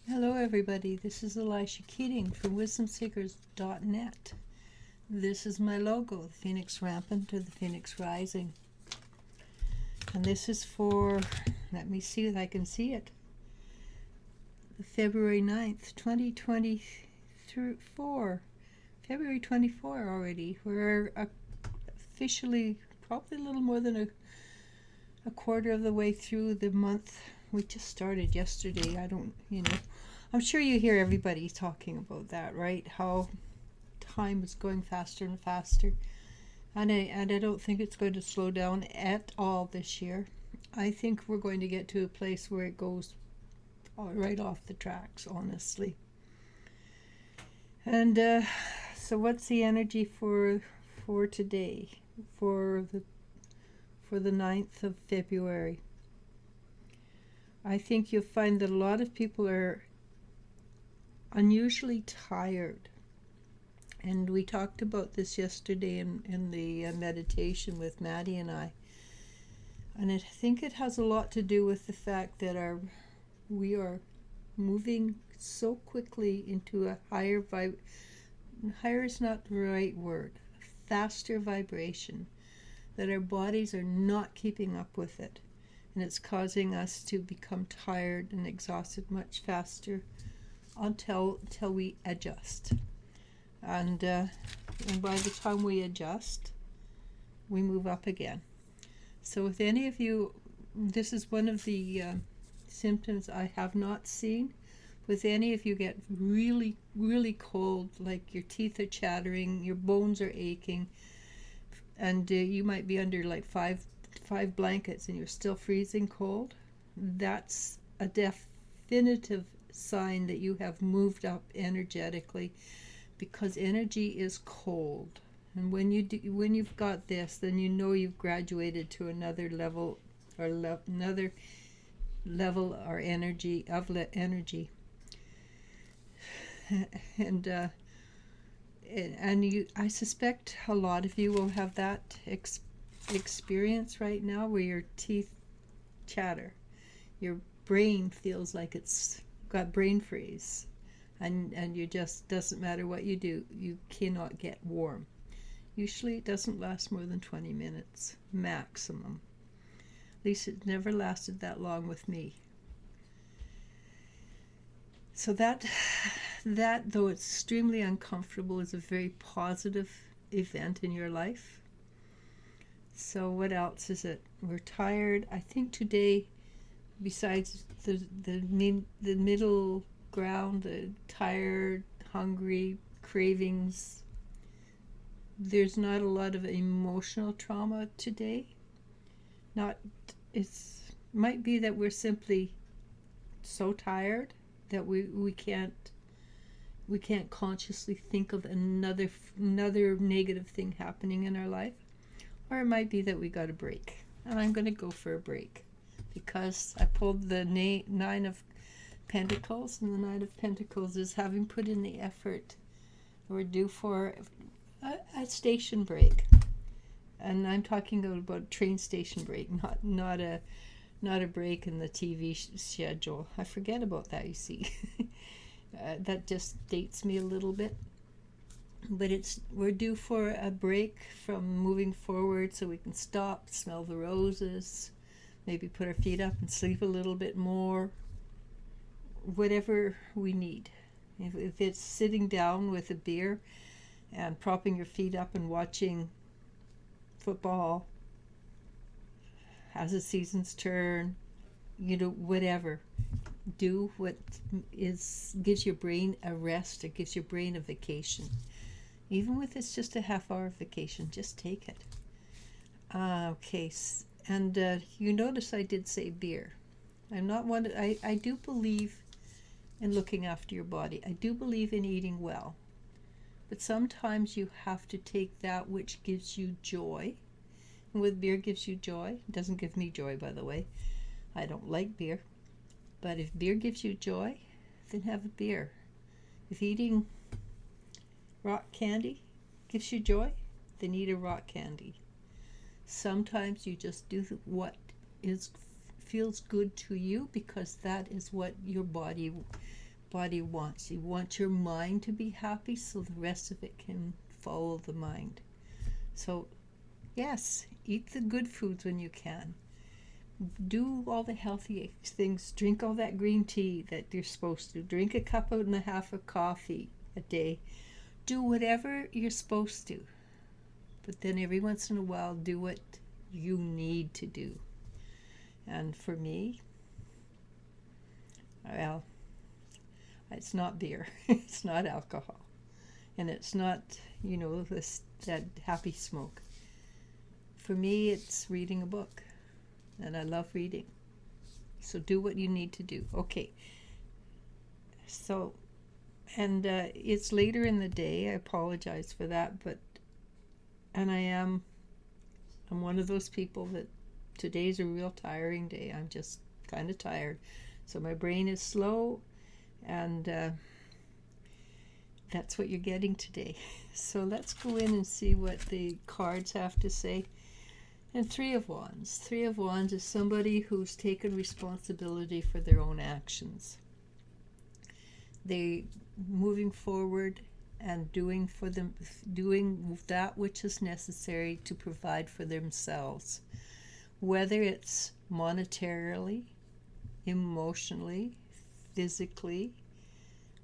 Hello everybody, this is Elisha Keating from wisdomseekers.net. This is my logo, the Phoenix Rampant or the Phoenix Rising. And this is for, let me see if I can see it, February 9th, 2024. February 24 already. We're officially probably a little more than a quarter of the way through the month. We just started yesterday. I'm sure you hear everybody talking about that, right? How time is going faster and faster. And I don't think it's going to slow down at all this year. I think we're going to get to a place where it goes right off the tracks, honestly. And so what's the energy for today, for the 9th of February? I think you'll find that a lot of people are unusually tired. And we talked about this yesterday in the meditation with Maddie and I. And I think it has a lot to do with the fact that we are moving so quickly into a higher is not the right word, faster vibration, that our bodies are not keeping up with it. And it's causing us to become tired and exhausted much faster until we adjust. And by the time we adjust, we move up again. So with any of you, this is one of the symptoms I have not seen. With any of you get really, really cold, like your teeth are chattering, your bones are aching, and you might be under like five blankets and you're still freezing cold, that's a definitive sign that you have moved up energetically, because energy is cold. And when you've got this, then you know you've graduated to another level or another level or energy. And I suspect a lot of you will have that experience right now, where your teeth chatter, your brain feels like it's got brain freeze, and you just, doesn't matter what you do, you cannot get warm. Usually it doesn't last more than 20 minutes maximum. At least it never lasted that long with me. So that though it's extremely uncomfortable, is a very positive event in your life. So what else is it? We're tired. I think today, besides the middle ground, the tired, hungry, cravings, there's not a lot of emotional trauma today. Might be that we're simply so tired that we can't consciously think of another negative thing happening in our life. Or it might be that we got a break. And I'm going to go for a break, because I pulled the Nine of Pentacles, and the Nine of Pentacles is having put in the effort. We're due for a station break. And I'm talking about a train station break, not a break in the TV schedule. I forget about that, you see. That just dates me a little bit. But we're due for a break from moving forward, so we can stop, smell the roses, maybe put our feet up and sleep a little bit more. Whatever we need. If it's sitting down with a beer and propping your feet up and watching football as the seasons turn, whatever. Do what gives your brain a rest. It gives your brain a vacation. Even if it's just a half-hour vacation, just take it. Okay, and you notice I did say beer. I'm not one. I do believe in looking after your body. I do believe in eating well. But sometimes you have to take that which gives you joy. And with beer gives you joy. It doesn't give me joy, by the way. I don't like beer. But if beer gives you joy, then have a beer. If eating rock candy gives you joy, then eat a rock candy. Sometimes you just do what feels good to you, because that is what your body body wants. You want your mind to be happy so the rest of it can follow the mind. So, yes, eat the good foods when you can. Do all the healthy things. Drink all that green tea that you're supposed to. Drink a cup and a half of coffee a day. Do whatever you're supposed to. But then every once in a while, do what you need to do. And for me, well, it's not beer. It's not alcohol. And it's not, that happy smoke. For me, it's reading a book. And I love reading. So do what you need to do. Okay. So, and it's later in the day. I apologize for that. And I'm one of those people that today's a real tiring day. I'm just kind of tired. So my brain is slow, and that's what you're getting today. So let's go in and see what the cards have to say. And Three of Wands. Three of Wands is somebody who's taken responsibility for their own actions. They moving forward and doing that which is necessary to provide for themselves, whether it's monetarily, emotionally, physically,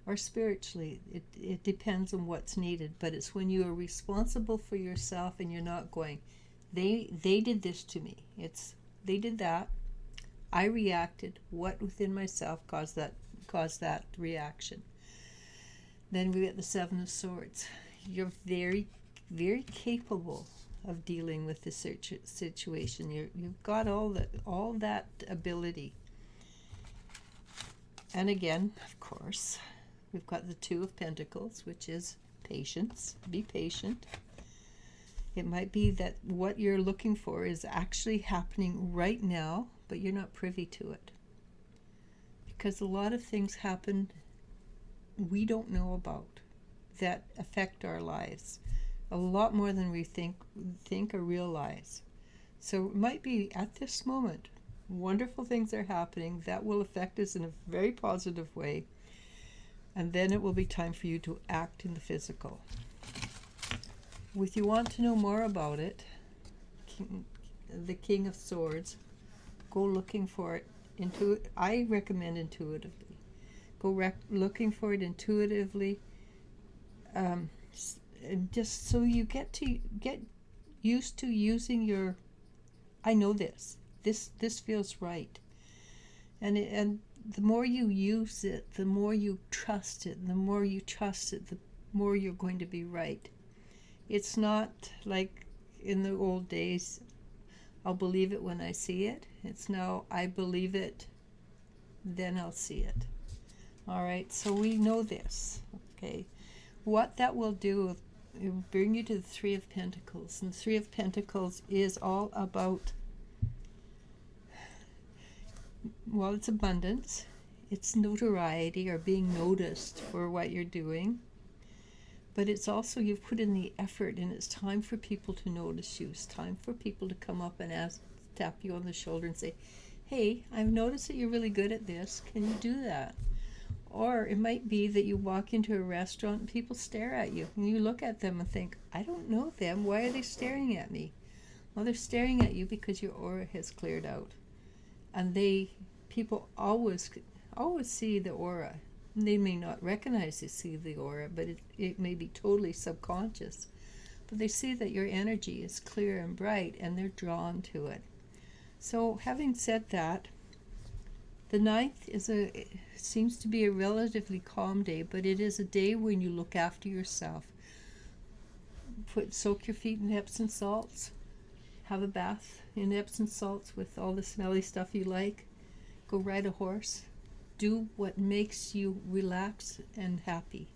or spiritually. It depends on what's needed, but it's when you are responsible for yourself and you're not going, they did this to me. They did that. I reacted. What within myself caused that reaction? Then we get the Seven of Swords. You're very, very capable of dealing with the situation. You've got all that ability. And again, of course, we've got the Two of Pentacles, which is patience. Be patient. It might be that what you're looking for is actually happening right now, but you're not privy to it. Because a lot of things happen we don't know about that affect our lives. A lot more than we think or realize. So it might be at this moment, wonderful things are happening that will affect us in a very positive way. And then it will be time for you to act in the physical. If you want to know more about it, the King of Swords, go looking for it. I recommend intuitively. Go looking for it intuitively, and just so you get used to using your. I know this. This feels right, and the more you use it, the more you trust it. The more you trust it, the more you're going to be right. It's not like in the old days, I'll believe it when I see it. It's now, I believe it, then I'll see it. All right, so we know this, okay? What that will do, it will bring you to the Three of Pentacles. And the Three of Pentacles is all about, well, it's abundance. It's notoriety or being noticed for what you're doing. But it's also, you've put in the effort, and it's time for people to notice you. It's time for people to come up and tap you on the shoulder and say, hey, I've noticed that you're really good at this. Can you do that? Or it might be that you walk into a restaurant and people stare at you. And you look at them and think, I don't know them. Why are they staring at me? Well, they're staring at you because your aura has cleared out. And people always see the aura. They may not recognize they see the aura, but it may be totally subconscious. But they see that your energy is clear and bright, and they're drawn to it. So having said that, the 9th seems to be a relatively calm day, but it is a day when you look after yourself. Soak your feet in Epsom salts. Have a bath in Epsom salts with all the smelly stuff you like. Go ride a horse. Do what makes you relax and happy.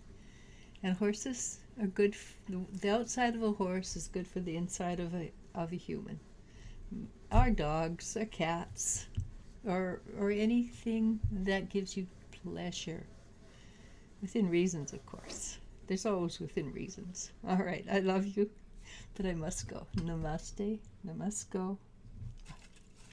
And horses are good. The outside of a horse is good for the inside of a human. Our dogs, our cats, or anything that gives you pleasure. Within reasons, of course. There's always within reasons. All right, I love you, but I must go. Namaste, namaste.